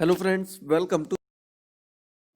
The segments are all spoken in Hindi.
Hello friends, welcome to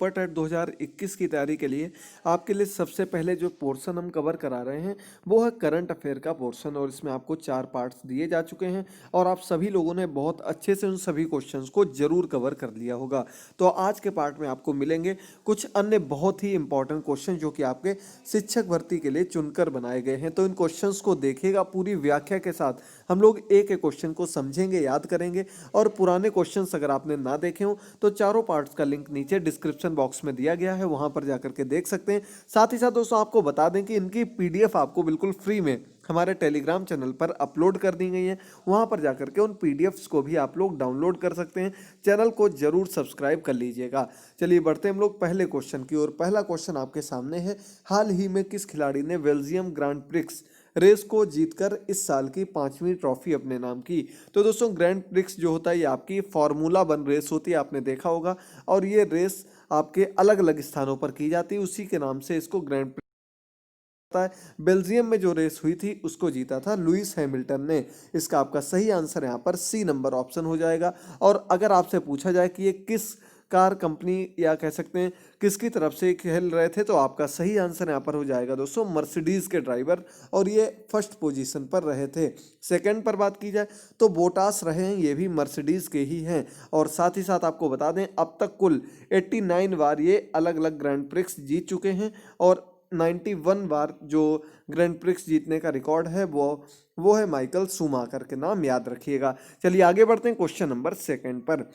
TET 2021 की तैयारी के लिए आपके लिए सबसे पहले जो पोर्शन हम कवर करा रहे हैं वो है करंट अफेयर का पोर्शन। और इसमें आपको 4 पार्ट्स दिए जा चुके हैं और आप सभी लोगों ने बहुत अच्छे से उन सभी क्वेश्चंस को जरूर कवर कर लिया होगा। तो आज के पार्ट में आपको मिलेंगे कुछ अन्य बहुत ही इंपॉर्टेंट क्वेश्चन जो कि आपके शिक्षक भर्ती के लिए चुनकर बनाए गए हैं। तो इन क्वेश्चंस को देखिएगा, पूरी व्याख्या के साथ हम लोग एक एक क्वेश्चन को समझेंगे, याद करेंगे। और पुराने क्वेश्चंस अगर आपने ना देखे हो तो चारों पार्ट्स का लिंक नीचे डिस्क्रिप्शन बॉक्स में दिया गया है, वहां पर जाकर के देख सकते हैं। साथ ही साथ दोस्तों आपको बता दें कि इनकी पीडीएफ आपको बिल्कुल फ्री में हमारे टेलीग्राम चैनल पर अपलोड कर दी गई है। वहां पर जाकर के उन पीडीएफ्स को भी आप लोग डाउनलोड कर सकते हैं। चैनल को जरूर सब्सक्राइब कर लीजिएगा। चलिए बढ़ते हम लोग पहले क्वेश्चन की ओर। पहला क्वेश्चन आपके सामने है, हाल ही में किस खिलाड़ी ने बेल्जियम ग्रांड प्रिक्स रेस को जीतकर इस साल की 5वीं ट्रॉफी अपने नाम की? तो दोस्तों ग्रैंड प्रिक्स जो होता है ये आपकी फार्मूला वन रेस होती है, आपने देखा होगा। और ये रेस आपके अलग अलग स्थानों पर की जाती है, उसी के नाम से इसको ग्रैंड प्रिक्स होता है। बेल्जियम में जो रेस हुई थी उसको जीता था लुइस हैमिल्टन ने। इसका आपका सही आंसर यहाँ पर सी नंबर ऑप्शन हो जाएगा। और अगर आपसे पूछा जाए कि ये किस कार कंपनी या कह सकते हैं किसकी तरफ से खेल रहे थे, तो आपका सही आंसर यहाँ पर हो जाएगा दोस्तों मर्सिडीज के ड्राइवर, और ये फर्स्ट पोजीशन पर रहे थे। सेकंड पर बात की जाए तो बोटास रहे हैं, ये भी मर्सिडीज के ही हैं। और साथ ही साथ आपको बता दें अब तक कुल 89 बार ये अलग अलग ग्रैंड प्रिक्स जीत चुके हैं। और 91 बार जो ग्रैंड प्रिक्स जीतने का रिकॉर्ड है वो है माइकल शूमाकर के नाम, याद रखिएगा। चलिए आगे बढ़ते हैं क्वेश्चन नंबर सेकंड पर।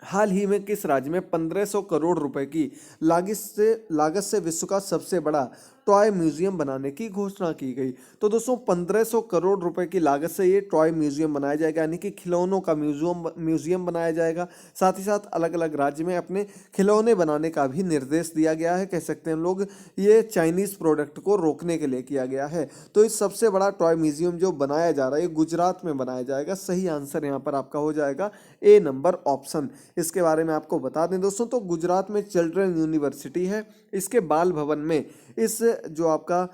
हाल ही में किस राज्य में 1500 करोड़ रुपए की लागत से विश्व का सबसे बड़ा टॉय म्यूजियम बनाने की घोषणा की गई? तो दोस्तों 1500 करोड़ रुपए की लागत से ये टॉय म्यूजियम बनाया जाएगा, यानी कि खिलौनों का म्यूजियम बनाया जाएगा। साथ ही साथ अलग अलग राज्य में अपने खिलौने बनाने का भी निर्देश दिया गया है। कह सकते हैं हम लोग ये चाइनीज प्रोडक्ट को रोकने के लिए किया गया है। तो इस सबसे बड़ा टॉय म्यूजियम जो बनाया जा रहा है ये गुजरात में बनाया जाएगा। सही आंसर यहाँ पर आपका हो जाएगा ए नंबर ऑप्शन। इसके बारे में आपको बता दें दोस्तों, तो गुजरात में चिल्ड्रन यूनिवर्सिटी है, इसके बाल भवन में इस जो आपका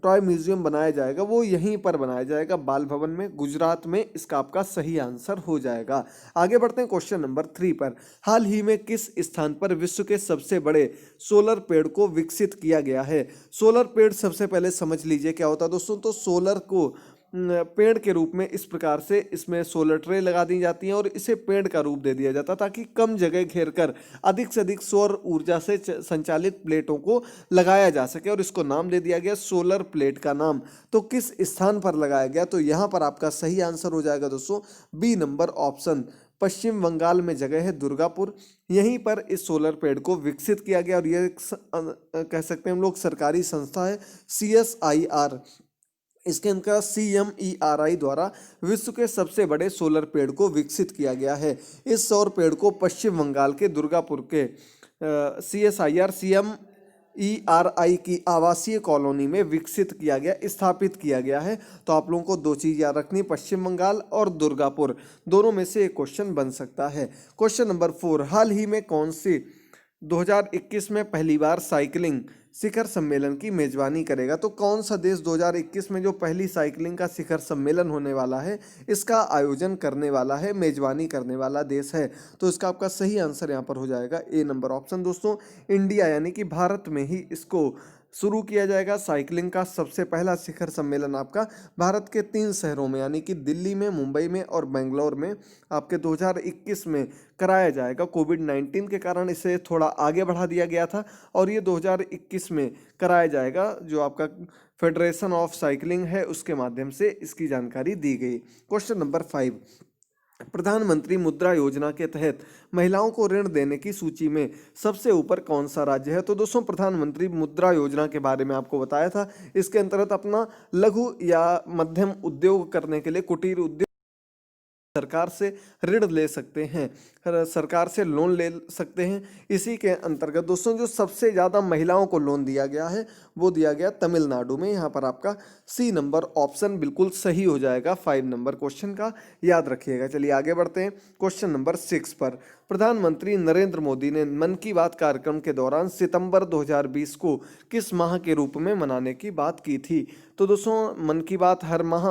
टॉय म्यूजियम बनाया जाएगा वो यहीं पर बनाया जाएगा, बाल भवन में, गुजरात में। इसका आपका सही आंसर हो जाएगा। आगे बढ़ते हैं क्वेश्चन नंबर 3 पर। हाल ही में किस स्थान पर विश्व के सबसे बड़े सोलर पेड़ को विकसित किया गया है? सोलर पेड़ सबसे पहले समझ लीजिए क्या होता है दोस्तों। तो सोलर को पेड़ के रूप में इस प्रकार से इसमें सोलर ट्रे लगा दी जाती हैं और इसे पेड़ का रूप दे दिया जाता ताकि कम जगह घेर कर अधिक से अधिक सौर ऊर्जा से संचालित प्लेटों को लगाया जा सके, और इसको नाम दे दिया गया सोलर प्लेट का नाम। तो किस स्थान पर लगाया गया? तो यहाँ पर आपका सही आंसर हो जाएगा दोस्तों बी नंबर ऑप्शन। पश्चिम बंगाल में जगह है दुर्गापुर, यहीं पर इस सोलर पेड़ को विकसित किया गया। और यह कह सकते हैं हम लोग सरकारी संस्था है CSIR, इसके अंतर्गत CMERI द्वारा विश्व के सबसे बड़े सोलर पेड़ को विकसित किया गया है। इस सौर पेड़ को पश्चिम बंगाल के दुर्गापुर के CSIR CMERI की आवासीय कॉलोनी में विकसित किया गया, स्थापित किया गया है। तो आप लोगों को दो चीज याद रखनी, पश्चिम बंगाल और दुर्गापुर, दोनों में से एक क्वेश्चन बन सकता है। क्वेश्चन नंबर 4, हाल ही में कौन सी 2021 में पहली बार साइकिलिंग शिखर सम्मेलन की मेजबानी करेगा? तो कौन सा देश 2021 में जो पहली साइकिलिंग का शिखर सम्मेलन होने वाला है इसका आयोजन करने वाला है, मेजबानी करने वाला देश है? तो इसका आपका सही आंसर यहाँ पर हो जाएगा ए नंबर ऑप्शन दोस्तों, इंडिया, यानी कि भारत में ही इसको शुरू किया जाएगा। साइकिलिंग का सबसे पहला शिखर सम्मेलन आपका भारत के 3 शहरों में, यानी कि दिल्ली में, मुंबई में और बेंगलोर में आपके 2021 में कराया जाएगा। कोविड-19 के कारण इसे थोड़ा आगे बढ़ा दिया गया था और ये 2021 में कराया जाएगा। जो आपका फेडरेशन ऑफ साइकिलिंग है उसके माध्यम से इसकी जानकारी दी गई। क्वेश्चन नंबर 5, प्रधानमंत्री मुद्रा योजना के तहत महिलाओं को ऋण देने की सूची में सबसे ऊपर कौन सा राज्य है? तो दोस्तों प्रधानमंत्री मुद्रा योजना के बारे में आपको बताया था। इसके अंतर्गत अपना लघु या मध्यम उद्योग करने के लिए, कुटीर उद्योग, सरकार से ऋण ले सकते हैं, सरकार से लोन ले सकते हैं। इसी के अंतर्गत दोस्तों जो सबसे ज़्यादा महिलाओं को लोन दिया गया है वो दिया गया तमिलनाडु में। यहाँ पर आपका सी नंबर ऑप्शन बिल्कुल सही हो जाएगा 5 नंबर क्वेश्चन का, याद रखिएगा। चलिए आगे बढ़ते हैं क्वेश्चन नंबर 6 पर। प्रधानमंत्री नरेंद्र मोदी ने मन की बात कार्यक्रम के दौरान सितंबर 2020 को किस माह के रूप में मनाने की बात की थी? तो दोस्तों मन की बात हर माह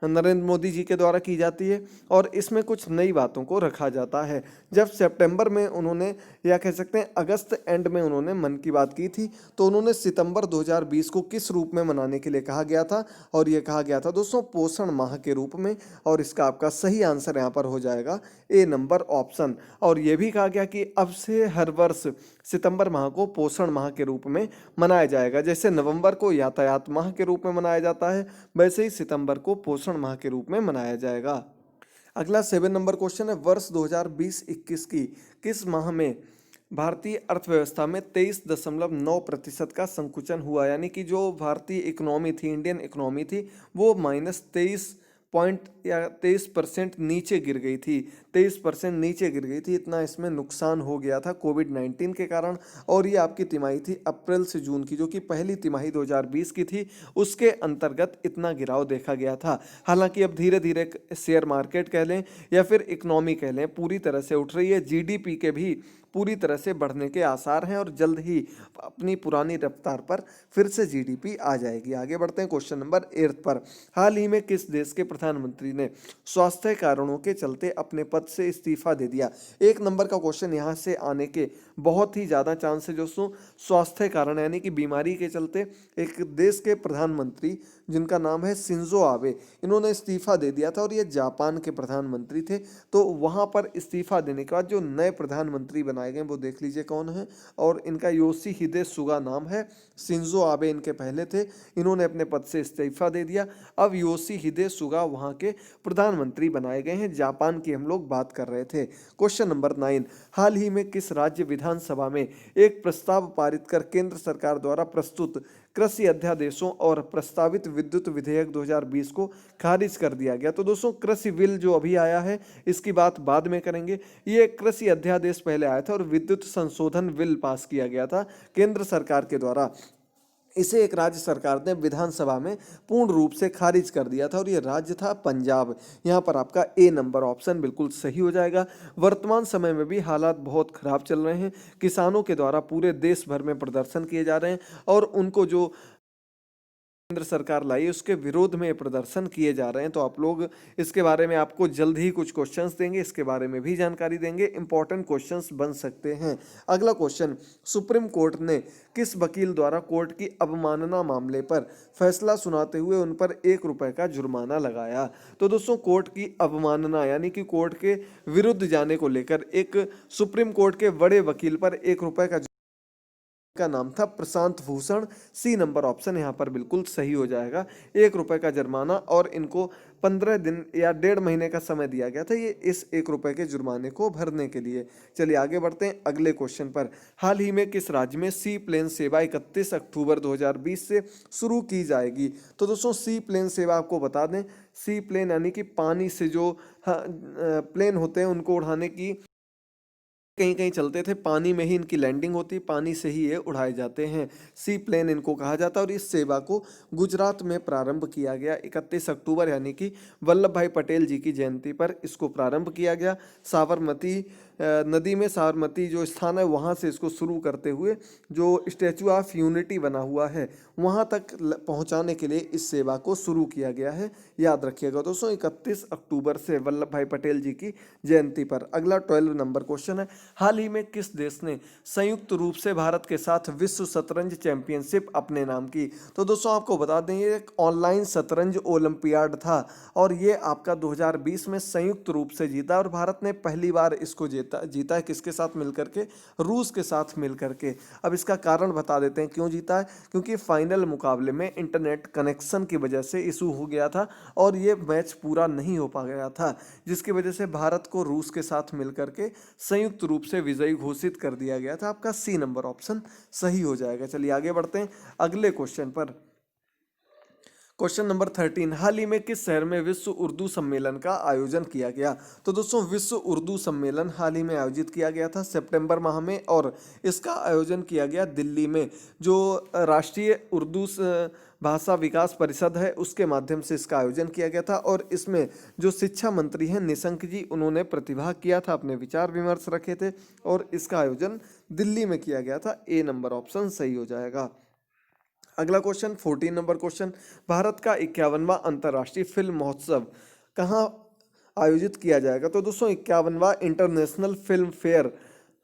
नरेंद्र मोदी जी के द्वारा की जाती है और इसमें कुछ नई बातों को रखा जाता है। जब सितंबर में उन्होंने, या कह सकते हैं अगस्त एंड में उन्होंने मन की बात की थी, तो उन्होंने सितंबर 2020 को किस रूप में मनाने के लिए कहा गया था, और ये कहा गया था दोस्तों पोषण माह के रूप में। और इसका आपका सही आंसर यहाँ पर हो जाएगा ए नंबर ऑप्शन। और ये भी कहा गया कि अब से हर वर्ष सितंबर माह को पोषण माह के रूप में मनाया जाएगा। जैसे नवंबर को यातायात माह के रूप में मनाया जाता है, वैसे ही सितंबर को पोषण माह के रूप में मनाया जाएगा। अगला 7 नंबर क्वेश्चन है, वर्ष 2020-21 की किस माह में भारतीय अर्थव्यवस्था में 23.9% का संकुचन हुआ, यानी कि जो भारतीय इकोनॉमी थी, इंडियन इकोनॉमी थी, वो -23% नीचे गिर गई थी। 23% नीचे गिर गई थी, इतना इसमें नुकसान हो गया था कोविड-19 के कारण। और ये आपकी तिमाही थी अप्रैल से जून की, जो कि पहली तिमाही 2020 की थी, उसके अंतर्गत इतना गिराव देखा गया था। हालांकि अब धीरे धीरे शेयर मार्केट कह लें या फिर इकोनॉमी कह लें, पूरी तरह से उठ रही है। जीडीपी के भी पूरी तरह से बढ़ने के आसार हैं और जल्द ही अपनी पुरानी रफ्तार पर फिर से जीडीपी आ जाएगी। आगे बढ़ते हैं क्वेश्चन नंबर 8 पर। हाल ही में किस देश के प्रधानमंत्री ने स्वास्थ्य कारणों के चलते अपने पद से इस्तीफा दे दिया? 1 नंबर का क्वेश्चन यहाँ से आने के बहुत ही ज़्यादा चांस है दोस्तों। स्वास्थ्य कारण यानी कि बीमारी के चलते एक देश के प्रधानमंत्री जिनका नाम है शिंजो आबे, इन्होंने इस्तीफा दे दिया था और ये जापान के प्रधानमंत्री थे। तो वहाँ पर इस्तीफा देने के बाद जो नए प्रधानमंत्री बनाए गए वो देख लीजिए कौन है, और इनका योशिहिदे सुगा नाम है। शिंजो आबे इनके पहले थे, इन्होंने अपने पद से इस्तीफा दे दिया। अब योशिहिदे सुगा वहाँ के प्रधानमंत्री बनाए गए हैं। जापान की हम लोग बात कर रहे थे। क्वेश्चन नंबर 9, हाल ही में किस राज्य विधानसभा में एक प्रस्ताव पारित कर केंद्र सरकार द्वारा प्रस्तुत कृषि अध्यादेशों और प्रस्तावित विद्युत विधेयक 2020 को खारिज कर दिया गया? तो दोस्तों कृषि बिल जो अभी आया है इसकी बात बाद में करेंगे। ये कृषि अध्यादेश पहले आया था और विद्युत संशोधन बिल पास किया गया था केंद्र सरकार के द्वारा। इसे एक राज्य सरकार ने विधानसभा में पूर्ण रूप से खारिज कर दिया था और ये राज्य था पंजाब। यहाँ पर आपका ए नंबर ऑप्शन बिल्कुल सही हो जाएगा। वर्तमान समय में भी हालात बहुत खराब चल रहे हैं। किसानों के द्वारा पूरे देश भर में प्रदर्शन किए जा रहे हैं और उनको जो केंद्र सरकार लाई उसके विरोध में प्रदर्शन किए जा रहे हैं। तो आप लोग इसके बारे में आपको जल्द ही कुछ क्वेश्चंस देंगे, इसके बारे में भी जानकारी देंगे। इंपॉर्टेंट क्वेश्चंस बन सकते हैं। अगला क्वेश्चन, सुप्रीम कोर्ट ने किस वकील द्वारा कोर्ट की अवमानना मामले पर फैसला सुनाते हुए उन पर ₹1 का जुर्माना लगाया? तो दोस्तों कोर्ट की अवमानना यानी कि कोर्ट के विरुद्ध जाने को लेकर एक सुप्रीम कोर्ट के बड़े वकील पर ₹1 का नाम था प्रशांत भूषण। सी नंबर ऑप्शन यहाँ पर बिल्कुल सही हो जाएगा। ₹1 का जुर्माना, और इनको 15 दिन या 1.5 महीने का समय दिया गया था ये इस ₹1 के जुर्माने को भरने के लिए। चलिए आगे बढ़ते हैं अगले क्वेश्चन पर। हाल ही में किस राज्य में सी प्लेन सेवा 31 अक्टूबर 2020 से शुरू की जाएगी? तो दोस्तों सी प्लेन सेवा आपको बता दें, सी प्लेन यानी कि पानी से जो प्लेन होते हैं उनको उड़ाने की कहीं कहीं चलते थे, पानी में ही इनकी लैंडिंग होती, पानी से ही ये उड़ाए जाते हैं। सी प्लेन इनको कहा जाता है और इस सेवा को गुजरात में प्रारंभ किया गया 31 अक्टूबर यानी कि वल्लभ भाई पटेल जी की जयंती पर इसको प्रारंभ किया गया। साबरमती नदी में, साबरमती जो स्थान है वहाँ से इसको शुरू करते हुए जो स्टैचू ऑफ यूनिटी बना हुआ है वहाँ तक पहुँचाने के लिए इस सेवा को शुरू किया गया है। याद रखिएगा दोस्तों 31 अक्टूबर से वल्लभ भाई पटेल जी की जयंती पर। अगला 12 नंबर क्वेश्चन है, हाल ही में किस देश ने संयुक्त रूप से भारत के साथ विश्व शतरंज चैंपियनशिप अपने नाम की? तो दोस्तों आपको बता दें ये एक ऑनलाइन शतरंज ओलंपियाड था और ये आपका 2020 में संयुक्त रूप से जीता और भारत ने पहली बार इसको जीता है। किसके साथ मिलकर के? रूस के साथ मिलकर के। अब इसका कारण बता देते हैं क्यों जीता है, क्योंकि फाइनल मुकाबले में इंटरनेट कनेक्शन की वजह से इशू हो गया था और ये मैच पूरा नहीं हो पा गया था, जिसकी वजह से भारत को रूस के साथ मिलकर के संयुक्त रूप से विजयी घोषित कर दिया गया था। आपका सी नंबर ऑप्शन सही हो जाएगा। चलिए आगे बढ़ते हैं अगले क्वेश्चन पर। क्वेश्चन नंबर 13, हाल ही में किस शहर में विश्व उर्दू सम्मेलन का आयोजन किया गया? तो दोस्तों विश्व उर्दू सम्मेलन हाल ही में आयोजित किया गया था सितंबर माह में और इसका आयोजन किया गया दिल्ली में। जो राष्ट्रीय उर्दू भाषा विकास परिषद है उसके माध्यम से इसका आयोजन किया गया था और इसमें जो शिक्षा मंत्री हैं निशंक जी, उन्होंने प्रतिभाग किया था, अपने विचार विमर्श रखे थे और इसका आयोजन दिल्ली में किया गया था। ए नंबर ऑप्शन सही हो जाएगा। अगला क्वेश्चन 14 नंबर क्वेश्चन, भारत का 51वां अंतर्राष्ट्रीय फिल्म महोत्सव कहाँ आयोजित किया जाएगा? तो दोस्तों 51वां international film fair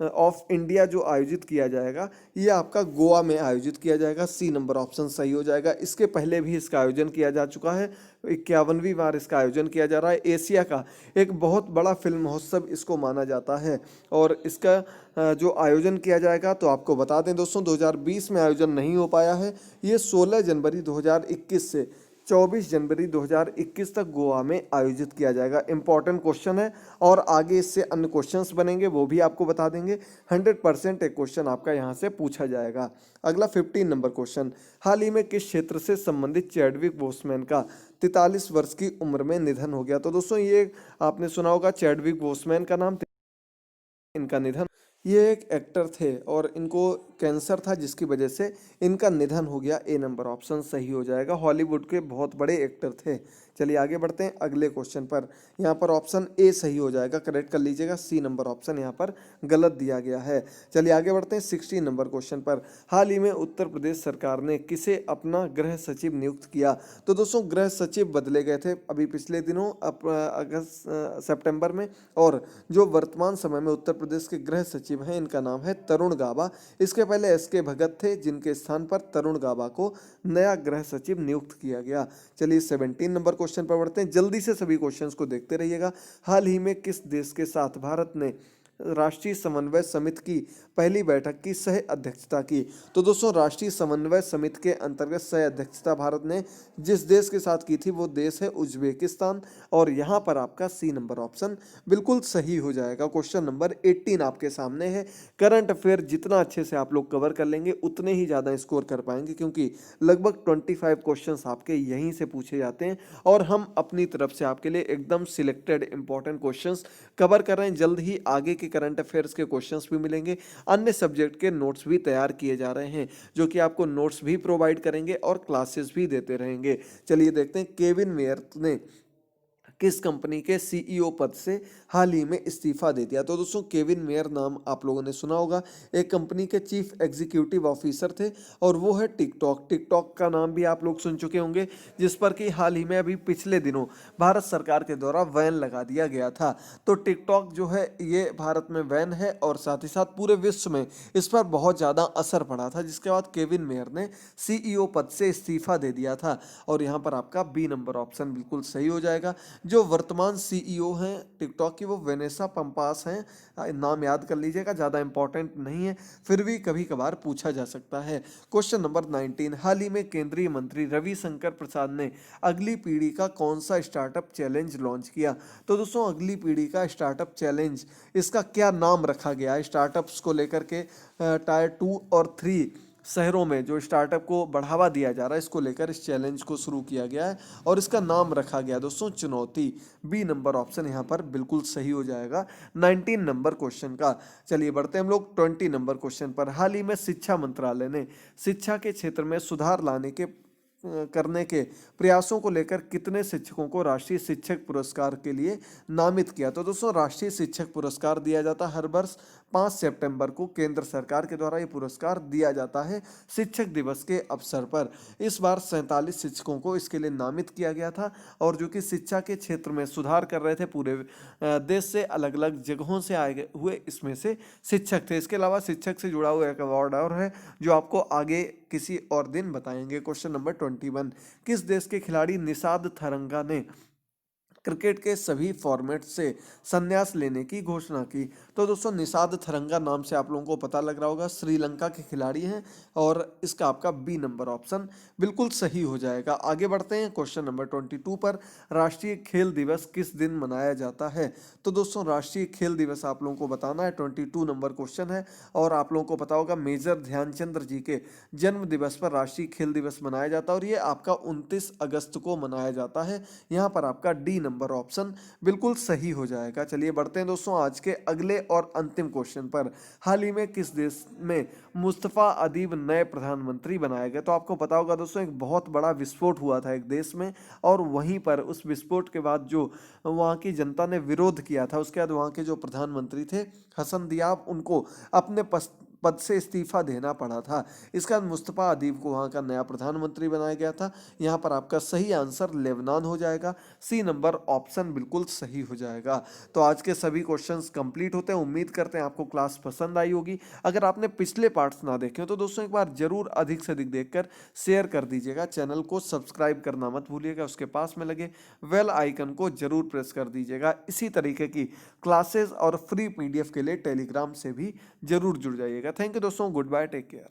of India जो आयोजित किया जाएगा ये आपका गोवा में आयोजित किया जाएगा। सी नंबर ऑप्शन सही हो जाएगा। इसके पहले भी इसका आयोजन किया जा चुका है, 51वीं बार इसका आयोजन किया जा रहा है। एशिया का एक बहुत बड़ा फिल्म महोत्सव इसको माना जाता है और इसका जो आयोजन किया जाएगा तो आपको बता दें दोस्तों 2020 में आयोजन नहीं हो पाया है। ये 16 जनवरी 2021 से 24 जनवरी 2021 तक गोवा में आयोजित किया जाएगा। इंपॉर्टेंट क्वेश्चन है और आगे इससे अन्य क्वेश्चंस बनेंगे वो भी आपको बता देंगे। 100% एक क्वेश्चन आपका यहाँ से पूछा जाएगा। अगला 15 नंबर क्वेश्चन, हाल ही में किस क्षेत्र से संबंधित चैडविक बोसमैन का 43 वर्ष की उम्र में निधन हो गया? तो दोस्तों ये आपने सुना होगा चैडविक बोसमैन का नाम, इनका निधन, ये एक एक्टर थे और इनको कैंसर था जिसकी वजह से इनका निधन हो गया। ए नंबर ऑप्शन सही हो जाएगा। हॉलीवुड के बहुत बड़े एक्टर थे। चलिए आगे बढ़ते हैं अगले क्वेश्चन पर। यहाँ पर ऑप्शन ए सही हो जाएगा, करेक्ट कर लीजिएगा। सी नंबर ऑप्शन यहाँ पर गलत दिया गया है। चलिए आगे बढ़ते हैं 16 नंबर क्वेश्चन पर। हाल ही में उत्तर प्रदेश सरकार ने किसे अपना गृह सचिव नियुक्त किया? तो दोस्तों गृह सचिव बदले गए थे अभी पिछले दिनों अगस्त सितंबर में, और जो वर्तमान समय में उत्तर प्रदेश के गृह सचिव हैं इनका नाम है तरुण गाबा। इसके पहले एसके भगत थे जिनके स्थान पर तरुण गाबा को नया गृह सचिव नियुक्त किया गया। चलिए 17 नंबर क्वेश्चन पर बढ़ते हैं। जल्दी से सभी क्वेश्चंस को देखते रहिएगा। हाल ही में किस देश के साथ भारत ने राष्ट्रीय समन्वय समिति की पहली बैठक की सह अध्यक्षता की? तो दोस्तों राष्ट्रीय समन्वय समिति के अंतर्गत सह अध्यक्षता भारत ने जिस देश के साथ की थी वो देश है उज्बेकिस्तान, और यहाँ पर आपका सी नंबर ऑप्शन बिल्कुल सही हो जाएगा। क्वेश्चन नंबर 18 आपके सामने है। करंट अफेयर जितना अच्छे से आप लोग कवर कर लेंगे उतने ही ज़्यादा स्कोर कर पाएंगे, क्योंकि लगभग 25 क्वेश्चन आपके यहीं से पूछे जाते हैं और हम अपनी तरफ से आपके लिए एकदम सिलेक्टेड इंपॉर्टेंट क्वेश्चंस कवर कर रहे हैं। जल्द ही आगे के करंट अफेयर्स के क्वेश्चंस भी मिलेंगे। अन्य सब्जेक्ट के नोट्स भी तैयार किए जा रहे हैं जो कि आपको नोट्स भी प्रोवाइड करेंगे और क्लासेस भी देते रहेंगे। चलिए देखते हैं केविन मेयर ने किस कंपनी के सीईओ पद से हाल ही में इस्तीफा दे दिया? तो दोस्तों केविन मेयर नाम आप लोगों ने सुना होगा, एक कंपनी के चीफ एग्जीक्यूटिव ऑफिसर थे और वो है टिकटॉक। टिकटॉक का नाम भी आप लोग सुन चुके होंगे, जिस पर कि हाल ही में अभी पिछले दिनों भारत सरकार के द्वारा बैन लगा दिया गया था। तो टिकटॉक जो है ये भारत में बैन है और साथ ही साथ पूरे विश्व में इस पर बहुत ज़्यादा असर पड़ा था, जिसके बाद केविन मेयर ने सीईओ पद से इस्तीफा दे दिया था। और यहाँ पर आपका बी नंबर ऑप्शन बिल्कुल सही हो जाएगा। जो वर्तमान सीईओ हैं टिकटॉक की वो वेनेसा पंपास हैं। नाम याद कर लीजिएगा, ज़्यादा इंपॉर्टेंट नहीं है, फिर भी कभी कभार पूछा जा सकता है। क्वेश्चन नंबर 19, हाल ही में केंद्रीय मंत्री रविशंकर प्रसाद ने अगली पीढ़ी का कौन सा स्टार्टअप चैलेंज लॉन्च किया? तो दोस्तों अगली पीढ़ी का स्टार्टअप चैलेंज, इसका क्या नाम रखा गया है? स्टार्टअप्स को लेकर के टायर 2 और 3 शहरों में जो स्टार्टअप को बढ़ावा दिया जा रहा है इसको लेकर इस चैलेंज को शुरू किया गया है और इसका नाम रखा गया दोस्तों चुनौती। बी नंबर ऑप्शन यहाँ पर बिल्कुल सही हो जाएगा 19 नंबर क्वेश्चन का। चलिए बढ़ते हैं हम लोग 20 नंबर क्वेश्चन पर। हाल ही में शिक्षा मंत्रालय ने शिक्षा के क्षेत्र में सुधार लाने के करने के प्रयासों को लेकर कितने शिक्षकों को राष्ट्रीय शिक्षक पुरस्कार के लिए नामित किया? तो दोस्तों राष्ट्रीय शिक्षक पुरस्कार दिया जाता है हर वर्ष 5 सितंबर को, केंद्र सरकार के द्वारा ये पुरस्कार दिया जाता है शिक्षक दिवस के अवसर पर। इस बार 47 शिक्षकों को इसके लिए नामित किया गया था और जो कि शिक्षा के क्षेत्र में सुधार कर रहे थे, पूरे देश से अलग अलग जगहों से आए हुए इसमें से शिक्षक थे। इसके अलावा शिक्षक से जुड़ा हुआ एक अवार्ड और है जो आपको आगे किसी और दिन बताएंगे। क्वेश्चन नंबर 21, किस देश के खिलाड़ी निषाद थरंगा ने क्रिकेट के सभी फॉर्मेट से संन्यास लेने की घोषणा की? तो दोस्तों निषाद थरंगा नाम से आप लोगों को पता लग रहा होगा, श्रीलंका के खिलाड़ी हैं और इसका आपका बी नंबर ऑप्शन बिल्कुल सही हो जाएगा। आगे बढ़ते हैं क्वेश्चन नंबर 22 पर। राष्ट्रीय खेल दिवस किस दिन मनाया जाता है? तो दोस्तों राष्ट्रीय खेल दिवस आप लोगों को बताना है, 22 नंबर क्वेश्चन है और आप लोगों को पता होगा मेजर ध्यानचंद्र जी के जन्म दिवस पर राष्ट्रीय खेल दिवस मनाया जाता है और ये आपका 29 अगस्त को मनाया जाता है। यहाँ पर आपका डी नंबर ऑप्शन बिल्कुल सही हो जाएगा। चलिए बढ़ते हैं दोस्तों आज के अगले और अंतिम क्वेश्चन पर। हाल ही में किस देश में मुस्तफा अदीब नए प्रधानमंत्री बनाए गए? तो आपको पता होगा दोस्तों एक बहुत बड़ा विस्फोट हुआ था एक देश में और वहीं पर उस विस्फोट के बाद जो वहाँ की जनता ने विरोध किया था, उसके बाद वहाँ के जो प्रधानमंत्री थे हसन दियाब, उनको अपने पद से इस्तीफा देना पड़ा था। इसका मुस्तफ़ा अदीब को वहाँ का नया प्रधानमंत्री बनाया गया था। यहाँ पर आपका सही आंसर लेबनान हो जाएगा। सी नंबर ऑप्शन बिल्कुल सही हो जाएगा। तो आज के सभी क्वेश्चंस कंप्लीट होते हैं। उम्मीद करते हैं आपको क्लास पसंद आई होगी। अगर आपने पिछले पार्ट्स ना देखे हो तो दोस्तों एक बार जरूर अधिक से अधिक देखकर शेयर कर दीजिएगा। चैनल को सब्सक्राइब करना मत भूलिएगा। उसके पास में लगे बेल आइकन को जरूर प्रेस कर दीजिएगा। इसी तरीके की क्लासेस और फ्री पीडीएफ के लिए टेलीग्राम से भी जरूर जुड़ जाइएगा। थैंक यू दोस्तों, गुड बाय, टेक केयर।